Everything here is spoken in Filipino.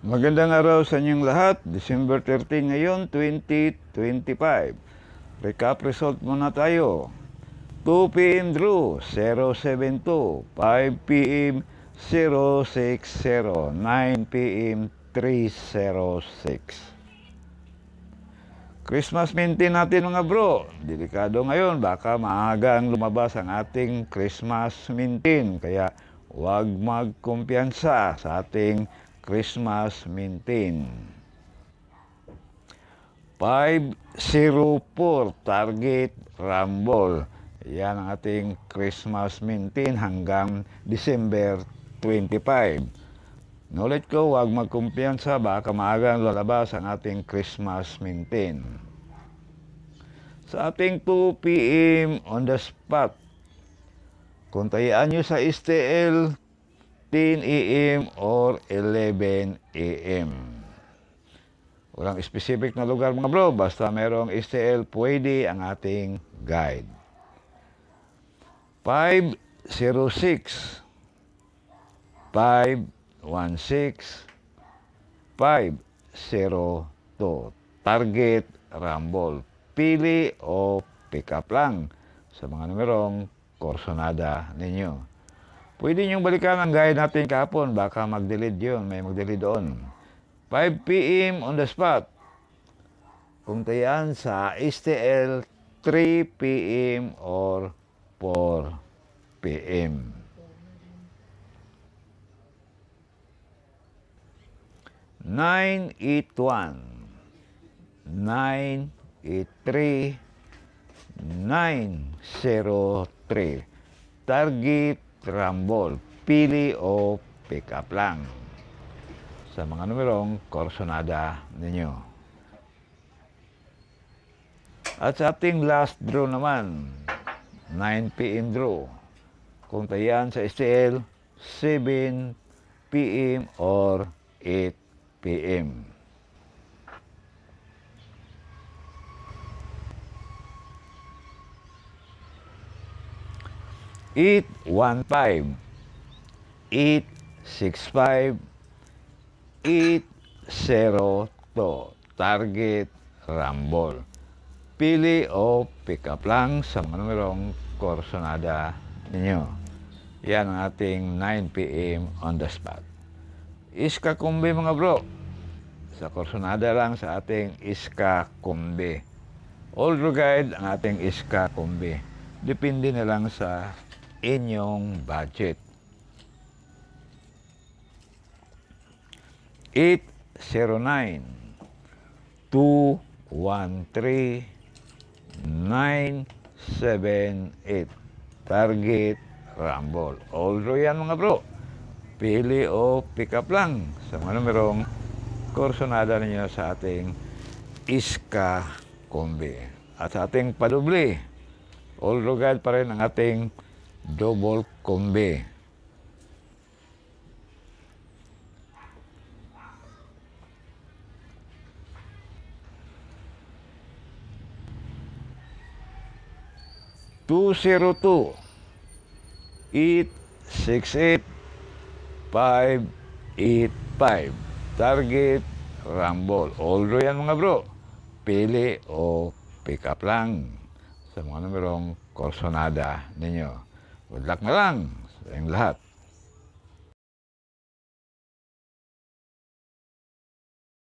Magandang araw sa inyong lahat. December 13 ngayon, 2025. Recap result muna tayo. 2 p.m. draw, 072. 5 p.m. 060. 9 p.m. 306. Christmas maintain natin mga bro. Delikado ngayon, baka maagang lumabas ang ating Christmas maintain. Kaya huwag magkumpiyansa sa ating Christmas maintain. 504 target rumble. Yan ang ating Christmas maintain hanggang December 25. Knowledge ko, huwag magkumpiyansa, baka maagang lalabas ang ating Christmas maintain. Sa ating 2 p.m. on the spot, kung tayaan nyo sa STL, 10 a.m. or 11 a.m. Walang specific na lugar mga bro, basta merong STL, pwede ang ating guide. 506, 516, 502. Target rumble. Pili o pick up lang sa mga numerong korsonada ninyo. Pwede niyong balikan ang guide natin kahapon, baka mag-delete yun, may mag-delete doon. 5 p.m. on the spot. Kung tayaan sa STL, 3 p.m. or 4 p.m. Nine, 8, 1, 9, 8, 3, 903. Target rumble. Pili o pick up lang sa mga numerong korsonada ninyo. At sa ating last draw naman, 9 p.m. draw. Kung tayan sa STL, 7 p.m. or 8 p.m. Eight, 1, 5, 8, 6, 5, 8, 0, 2. Target rumble. Pili o pick up lang sa mga numerong korsonada ninyo. Yan ang ating 9 p.m. on the spot. Iska kumbi mga bro. Sa korsonada lang sa ating iska kumbi. All guide ang ating iska kumbi. Depende na lang sa inyong budget. 809 213 978. Target rumble. All yan mga bro. Pili o pick up lang sa mga numerong korsonada ninyo sa ating iska kombi. At sa ating padubli, all guide pa rin ang ating double kombi. Two, 202 868 585. Target rumble. Although yan mga bro, pili o pick up lang sa mga numerong korsonada ninyo. Good luck na lang sa inyong lahat.